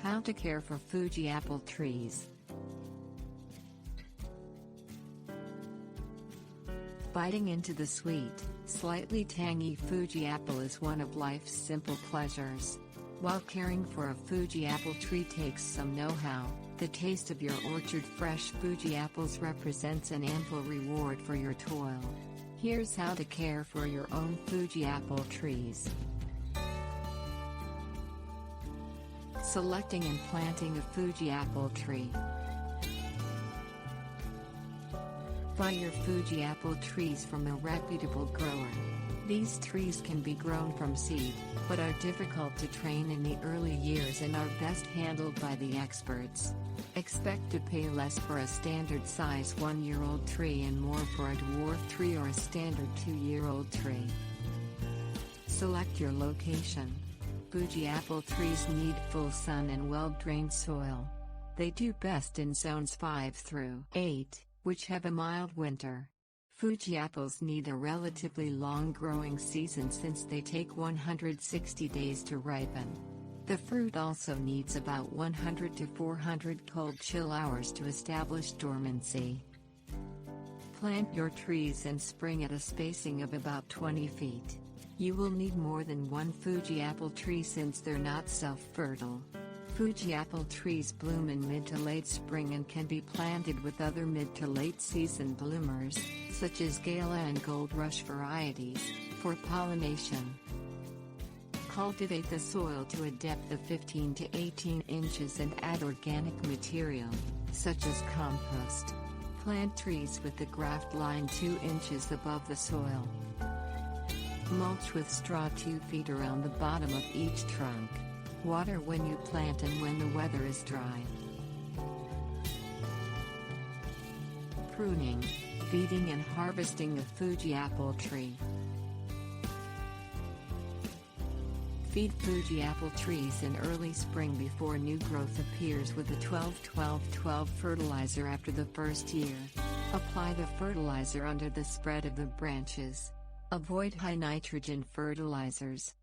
How to care for Fuji apple trees. Biting into the sweet, slightly tangy Fuji apple is one of life's simple pleasures. While caring for a Fuji apple tree takes some know-how, the taste of your orchard fresh Fuji apples represents an ample reward for your toil. Here's how to care for your own Fuji apple trees. Selecting and planting a Fuji apple tree. Buy your Fuji apple trees from a reputable grower. These trees can be grown from seed, but are difficult to train in the early years and are best handled by the experts. Expect to pay less for a standard size 1-year-old tree and more for a dwarf tree or a standard 2-year-old tree. Select your location. Fuji apple trees need full sun and well-drained soil. They do best in zones 5 through 8, which have a mild winter. Fuji apples need a relatively long growing season since they take 160 days to ripen. The fruit also needs about 100 to 400 cold chill hours to establish dormancy. Plant your trees in spring at a spacing of about 20 feet. You will need more than one Fuji apple tree since they're not self-fertile. Fuji apple trees bloom in mid to late spring and can be planted with other mid to late season bloomers, such as Gala and Gold Rush varieties, for pollination. Cultivate the soil to a depth of 15 to 18 inches and add organic material, such as compost. Plant trees with the graft line 2 inches above the soil. Mulch with straw 2 feet around the bottom of each trunk. Water when you plant and when the weather is dry. Pruning, feeding and harvesting a Fuji apple tree. Feed Fuji apple trees in early spring before new growth appears with a 12-12-12 fertilizer after the first year. Apply the fertilizer under the spread of the branches. Avoid high nitrogen fertilizers.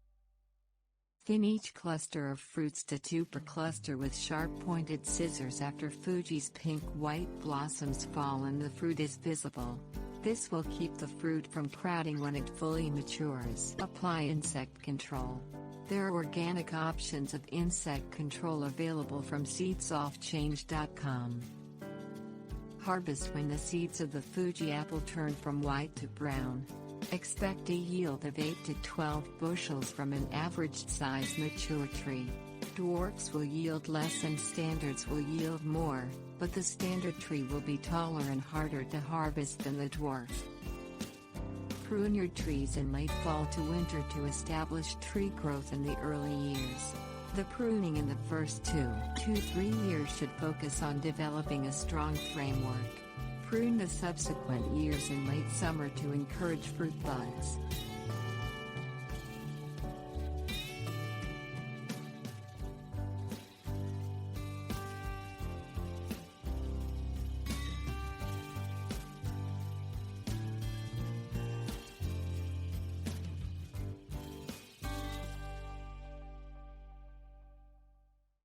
Thin each cluster of fruits to 2 per cluster with sharp-pointed scissors after Fuji's pink-white blossoms fall and the fruit is visible. This will keep the fruit from crowding when it fully matures. Apply insect control. There are organic options of insect control available from seedsoftchange.com. Harvest when the seeds of the Fuji apple turn from white to brown. Expect a yield of 8 to 12 bushels from an average-size mature tree. Dwarfs will yield less and standards will yield more, but the standard tree will be taller and harder to harvest than the dwarf. Prune your trees in late fall to winter to establish tree growth in the early years. The pruning in the first 2-3 years should focus on developing a strong framework. Prune the subsequent years in late summer to encourage fruit buds.